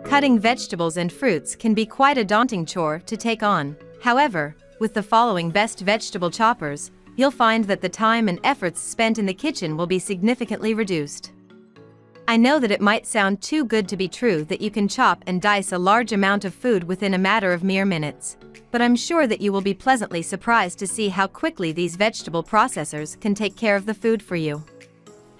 Cutting vegetables and fruits can be quite a daunting chore to take on. However, with the following best vegetable choppers, you'll find that the time and efforts spent in the kitchen will be significantly reduced. I know that it might sound too good to be true that you can chop and dice a large amount of food within a matter of mere minutes, but I'm sure that you will be pleasantly surprised to see how quickly these vegetable processors can take care of the food for you.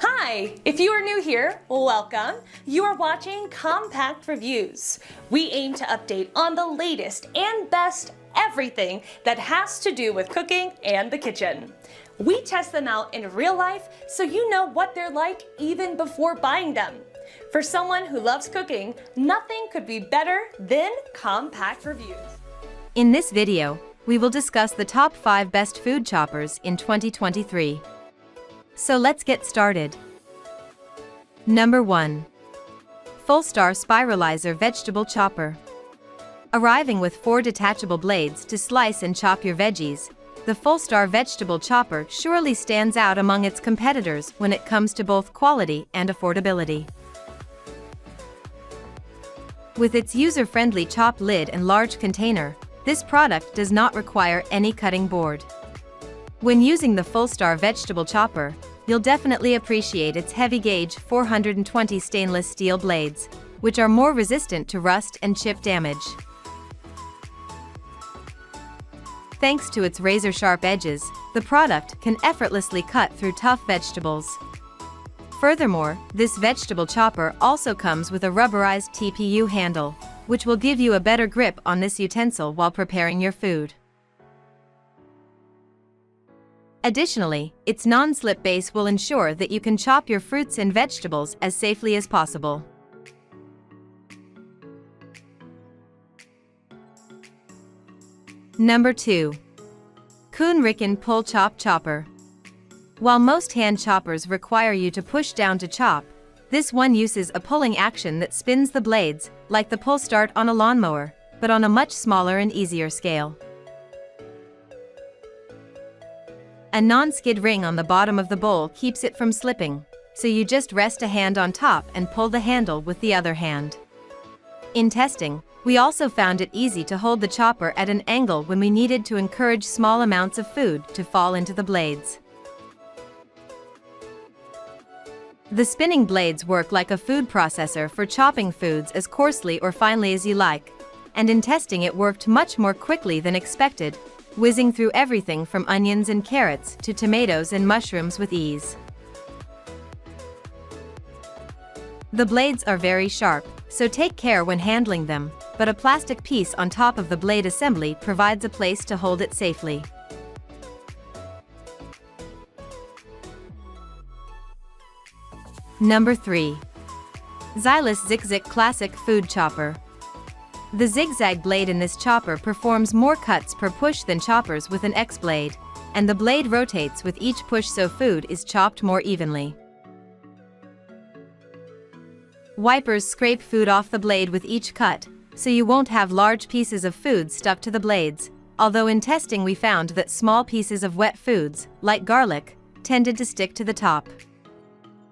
Hi! If you are new here, welcome. You are watching Compact Reviews. We aim to update on the latest and best everything that has to do with cooking and the kitchen. We test them out in real life so you know what they're like even before buying them. For someone who loves cooking, nothing could be better than Compact Reviews. In this video, we will discuss the top 5 best food choppers in 2023. So let's get started. Number 1. Fullstar Spiralizer Vegetable Chopper. Arriving with 4 detachable blades to slice and chop your veggies, the Fullstar vegetable chopper surely stands out among its competitors when it comes to both quality and affordability. With its user-friendly chop lid and large container, this product does not require any cutting board. When using the Fullstar vegetable chopper, you'll definitely appreciate its heavy-gauge 420 stainless steel blades, which are more resistant to rust and chip damage. Thanks to its razor-sharp edges, the product can effortlessly cut through tough vegetables. Furthermore, this vegetable chopper also comes with a rubberized TPU handle, which will give you a better grip on this utensil while preparing your food. Additionally, its non-slip base will ensure that you can chop your fruits and vegetables as safely as possible. Number 2. Kuhn Rikon Pull Chop Chopper. While most hand choppers require you to push down to chop, this one uses a pulling action that spins the blades, like the pull start on a lawnmower, but on a much smaller and easier scale. A non-skid ring on the bottom of the bowl keeps it from slipping, so you just rest a hand on top and pull the handle with the other hand. In testing, we also found it easy to hold the chopper at an angle when we needed to encourage small amounts of food to fall into the blades. The spinning blades work like a food processor for chopping foods as coarsely or finely as you like, and in testing it worked much more quickly than expected, whizzing through everything from onions and carrots to tomatoes and mushrooms with ease. The blades are very sharp, so take care when handling them, but a plastic piece on top of the blade assembly provides a place to hold it safely. Number 3. Zyliss Zick Classic Food Chopper. The zigzag blade in this chopper performs more cuts per push than choppers with an X blade, and the blade rotates with each push so food is chopped more evenly. Wipers scrape food off the blade with each cut, so you won't have large pieces of food stuck to the blades, although in testing we found that small pieces of wet foods, like garlic, tended to stick to the top.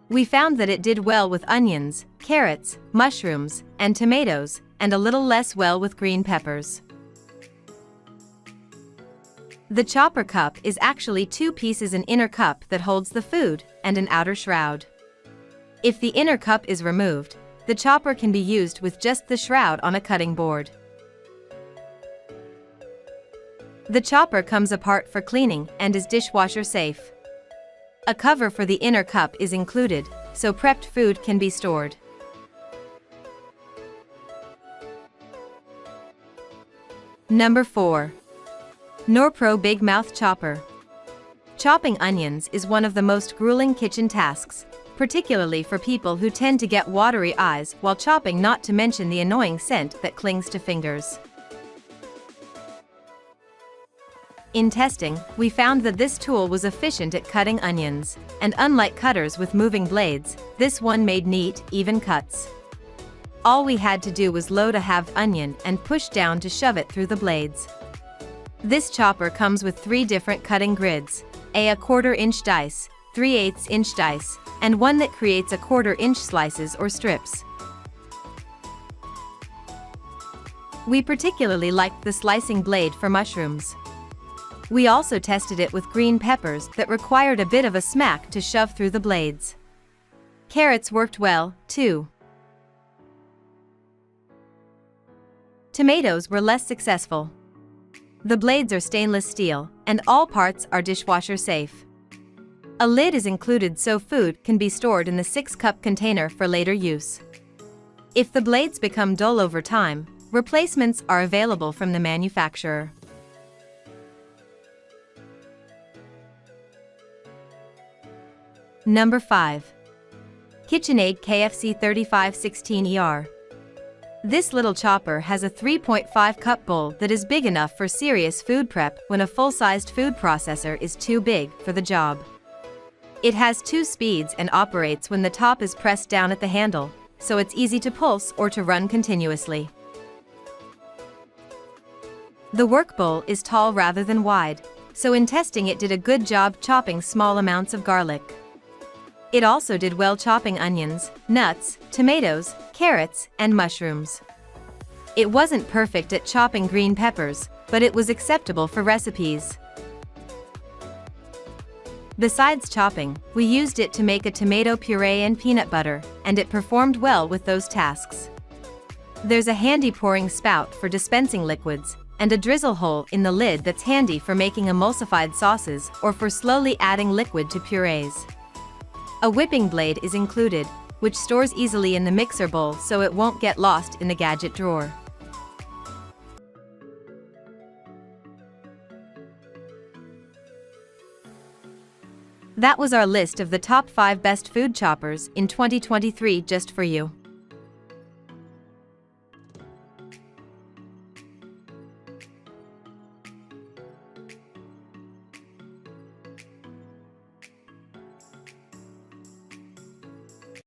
We found that it did well with onions, carrots, mushrooms, and tomatoes, and a little less well with green peppers. The chopper cup is actually 2 pieces: an inner cup that holds the food, and an outer shroud. If the inner cup is removed, the chopper can be used with just the shroud on a cutting board. The chopper comes apart for cleaning and is dishwasher safe. A cover for the inner cup is included, so prepped food can be stored. Number 4. Norpro Big Mouth Chopper. Chopping onions is one of the most grueling kitchen tasks, particularly for people who tend to get watery eyes while chopping, not to mention the annoying scent that clings to fingers. In testing, we found that this tool was efficient at cutting onions, and unlike cutters with moving blades, this one made neat, even cuts. All we had to do was load a halved onion and push down to shove it through the blades. This chopper comes with 3 different cutting grids, a 1/4 inch dice, 3/8 inch dice, and one that creates a 1/4 inch slices or strips. We particularly liked the slicing blade for mushrooms. We also tested it with green peppers that required a bit of a smack to shove through the blades. Carrots worked well, too. Tomatoes were less successful. The blades are stainless steel, and all parts are dishwasher safe. A lid is included so food can be stored in the 6-cup container for later use. If the blades become dull over time, replacements are available from the manufacturer. Number 5. KitchenAid KFC 3516ER. This little chopper has a 3.5-cup bowl that is big enough for serious food prep when a full-sized food processor is too big for the job. It has 2 speeds and operates when the top is pressed down at the handle, so it's easy to pulse or to run continuously. The work bowl is tall rather than wide, so in testing it did a good job chopping small amounts of garlic. It also did well chopping onions, nuts, tomatoes, carrots, and mushrooms. It wasn't perfect at chopping green peppers, but it was acceptable for recipes. Besides chopping, we used it to make a tomato puree and peanut butter, and it performed well with those tasks. There's a handy pouring spout for dispensing liquids, and a drizzle hole in the lid that's handy for making emulsified sauces or for slowly adding liquid to purees. A whipping blade is included, which stores easily in the mixer bowl so it won't get lost in the gadget drawer. That was our list of the top 5 best food choppers in 2023 just for you.